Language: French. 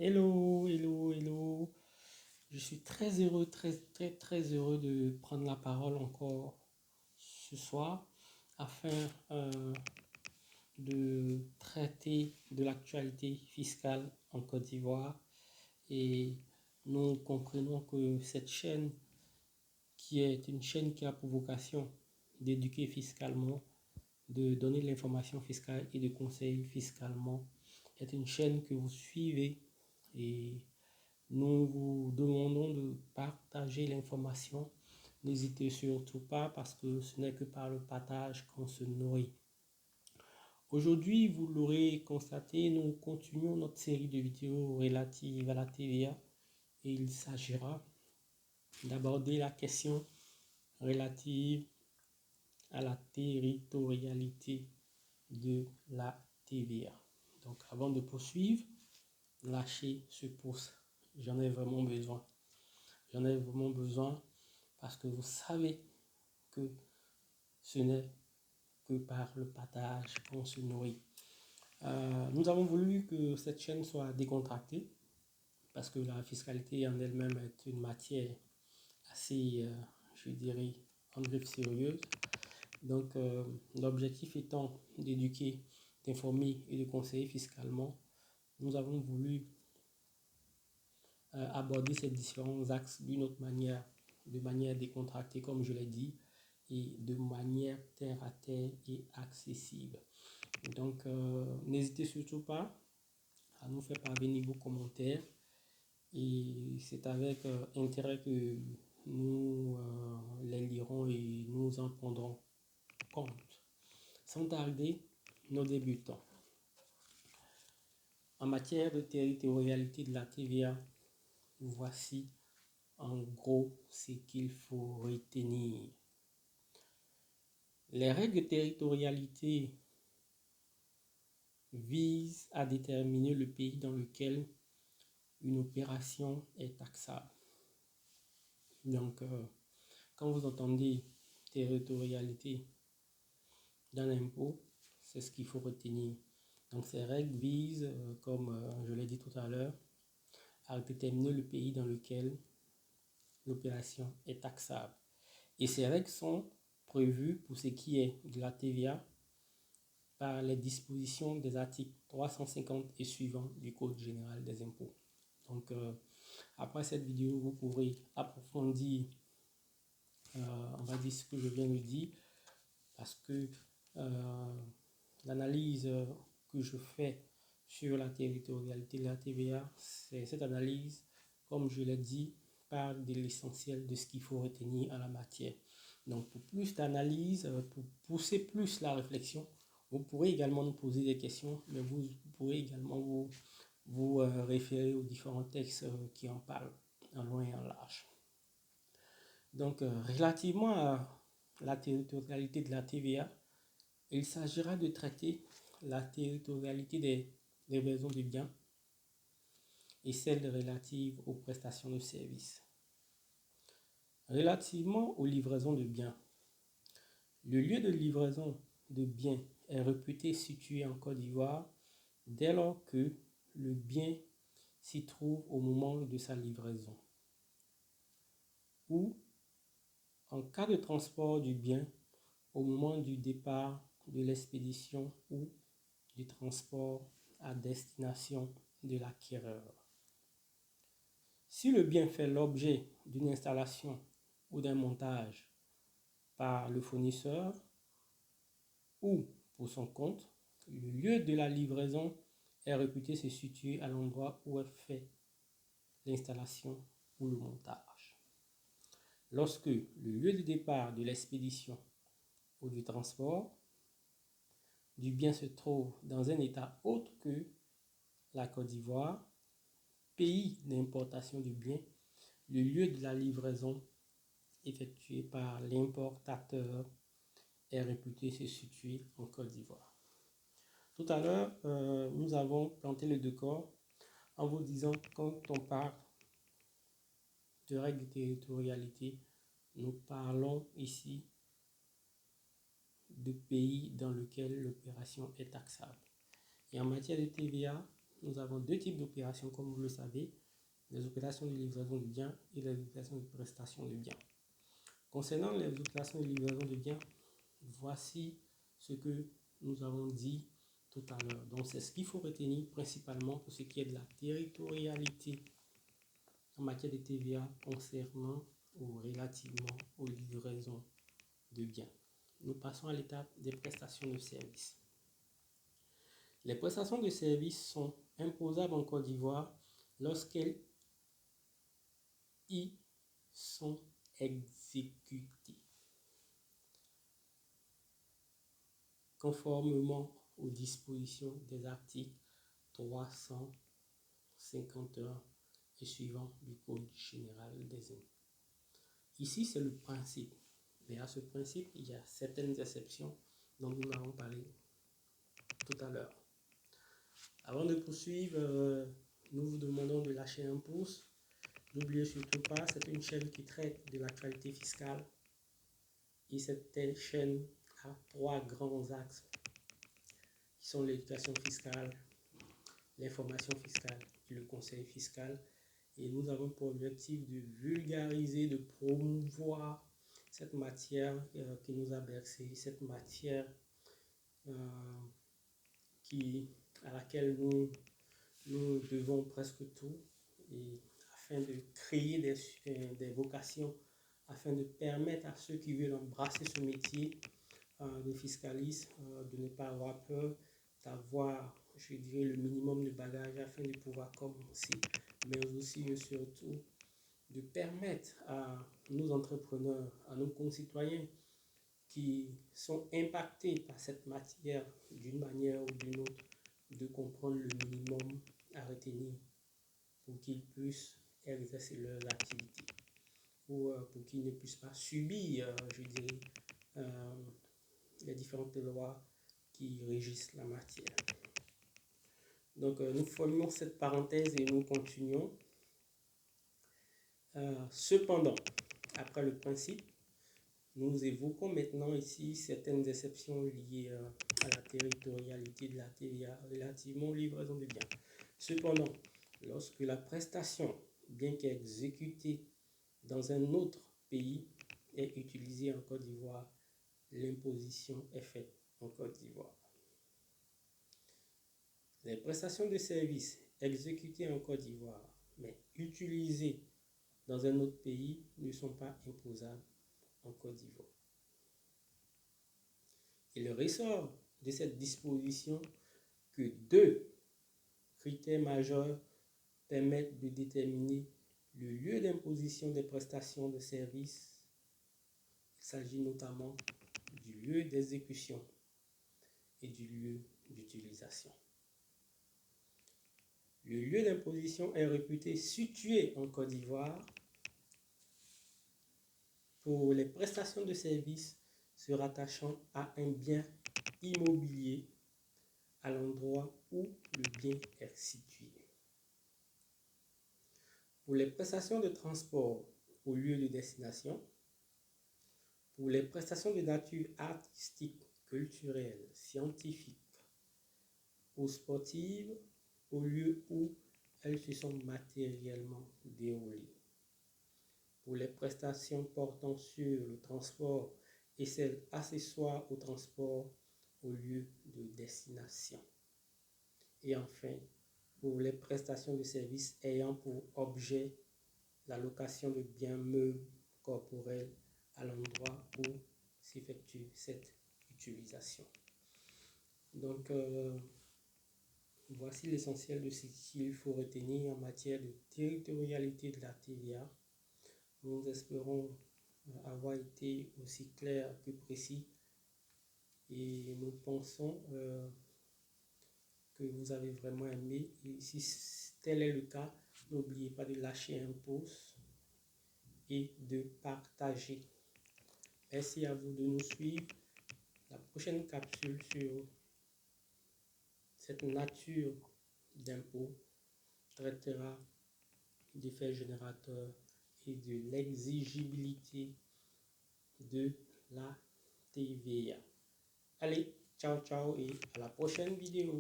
Hello, hello, hello. Je suis très heureux, très heureux de prendre la parole encore ce soir afin de traiter de l'actualité fiscale en Côte d'Ivoire. Et nous comprenons que cette chaîne, qui est une chaîne qui a pour vocation d'éduquer fiscalement, de donner de l'information fiscale et de conseiller fiscalement, est une chaîne que vous suivez et nous vous demandons de partager l'information. N'hésitez surtout pas parce que ce n'est que par le partage qu'on se nourrit. Aujourd'hui, vous l'aurez constaté, nous continuons notre série de vidéos relatives à la TVA et il s'agira d'aborder la question relative à la territorialité de la TVA. Donc avant de poursuivre, lâchez ce pouce. J'en ai vraiment besoin. J'en ai vraiment besoin parce que vous savez que ce n'est que par le partage qu'on se nourrit. Nous avons voulu que cette chaîne soit décontractée parce que la fiscalité en elle-même est une matière assez, je dirais, en griffe sérieuse. Donc, l'objectif étant d'éduquer, d'informer et de conseiller fiscalement, nous avons voulu aborder ces différents axes d'une autre manière, de manière décontractée, comme je l'ai dit, et de manière terre à terre et accessible. Donc, n'hésitez surtout pas à nous faire parvenir vos commentaires et c'est avec intérêt que nous les lirons et nous en prendrons compte. Sans tarder, nous débutons. En matière de territorialité de la TVA, voici en gros ce qu'il faut retenir. Les règles de territorialité visent à déterminer le pays dans lequel une opération est taxable. Donc, quand vous entendez territorialité dans l'impôt, c'est ce qu'il faut retenir. Donc, ces règles visent, comme je l'ai dit tout à l'heure, à déterminer le pays dans lequel l'opération est taxable. Et ces règles sont prévues pour ce qui est de la TVA par les dispositions des articles 350 et suivants du Code général des impôts. Donc, après cette vidéo, vous pourrez approfondir, on va dire ce que je viens de dire, parce que l'analyse que je fais sur la territorialité de la TVA, c'est cette analyse, comme je l'ai dit, parle de l'essentiel de ce qu'il faut retenir en la matière. Donc, pour plus d'analyse, pour pousser plus la réflexion, vous pourrez également nous poser des questions, mais vous pourrez également vous référer aux différents textes qui en parlent en long et en large. Donc, relativement à la territorialité de la TVA, il s'agira de traiter la territorialité des livraisons de biens et celle relative aux prestations de services. Relativement aux livraisons de biens, le lieu de livraison de biens est réputé situé en Côte d'Ivoire dès lors que le bien s'y trouve au moment de sa livraison. Ou, en cas de transport du bien, au moment du départ de l'expédition ou du transport à destination de l'acquéreur. Si le bien fait l'objet d'une installation ou d'un montage par le fournisseur ou pour son compte, le lieu de la livraison est réputé se situer à l'endroit où est fait l'installation ou le montage. Lorsque le lieu de départ de l'expédition ou du transport du bien se trouve dans un état autre que la Côte d'Ivoire, pays d'importation du bien, le lieu de la livraison effectuée par l'importateur est réputé se situer en Côte d'Ivoire. Tout à l'heure, nous avons planté le décor en vous disant que quand on parle de règles de territorialité, nous parlons ici de pays dans lequel l'opération est taxable. Et en matière de TVA, nous avons deux types d'opérations, comme vous le savez, les opérations de livraison de biens et les opérations de prestation de biens. Concernant les opérations de livraison de biens, voici ce que nous avons dit tout à l'heure. Donc, c'est ce qu'il faut retenir principalement pour ce qui est de la territorialité en matière de TVA concernant ou relativement aux livraisons de biens. Nous passons à l'étape des prestations de services. Les prestations de services sont imposables en Côte d'Ivoire lorsqu'elles y sont exécutées conformément aux dispositions des articles 351 et suivants du Code général des impôts. Ici, c'est le principe. Mais à ce principe, il y a certaines exceptions dont nous avons parlé tout à l'heure. Avant de poursuivre, nous vous demandons de lâcher un pouce. N'oubliez surtout pas, c'est une chaîne qui traite de l'actualité fiscale. Et cette chaîne a trois grands axes qui sont l'éducation fiscale, l'information fiscale et le conseil fiscal. Et nous avons pour objectif de vulgariser, de promouvoir cette matière qui nous a bercé, cette matière à laquelle nous devons presque tout, et afin de créer des vocations, afin de permettre à ceux qui veulent embrasser ce métier de fiscaliste de ne pas avoir peur, d'avoir, je dirais, le minimum de bagages afin de pouvoir commencer, mais aussi et surtout de permettre à nos entrepreneurs, à nos concitoyens qui sont impactés par cette matière d'une manière ou d'une autre, de comprendre le minimum à retenir pour qu'ils puissent exercer leurs activités, ou pour qu'ils ne puissent pas subir, je dirais, les différentes lois qui régissent la matière. Donc, nous formons cette parenthèse et nous continuons. Cependant, après le principe, nous évoquons maintenant ici certaines exceptions liées à la territorialité de la TVA relativement aux livraisons de biens. Cependant, lorsque la prestation, bien qu'exécutée dans un autre pays, est utilisée en Côte d'Ivoire, l'imposition est faite en Côte d'Ivoire. Les prestations de services exécutées en Côte d'Ivoire, mais utilisées dans un autre pays, ne sont pas imposables en Côte d'Ivoire. Il ressort de cette disposition que deux critères majeurs permettent de déterminer le lieu d'imposition des prestations de services. Il s'agit notamment du lieu d'exécution et du lieu d'utilisation. Le lieu d'imposition est réputé situé en Côte d'Ivoire pour les prestations de services se rattachant à un bien immobilier à l'endroit où le bien est situé. Pour les prestations de transport au lieu de destination, pour les prestations de nature artistique, culturelle, scientifique ou sportive, au lieu où elles se sont matériellement déroulées. Pour les prestations portant sur le transport et celles accessoires au transport au lieu de destination. Et enfin, pour les prestations de services ayant pour objet la location de biens meubles corporels à l'endroit où s'effectue cette utilisation. Donc, voici l'essentiel de ce qu'il faut retenir en matière de territorialité de la TVA. Nous espérons avoir été aussi clair que précis et nous pensons que vous avez vraiment aimé. Et si tel est le cas, n'oubliez pas de lâcher un pouce et de partager. Merci à vous de nous suivre. La prochaine capsule sur cette nature d'impôt traitera des faits générateurs et de l'exigibilité de la TVA. Allez, ciao ciao et à la prochaine vidéo.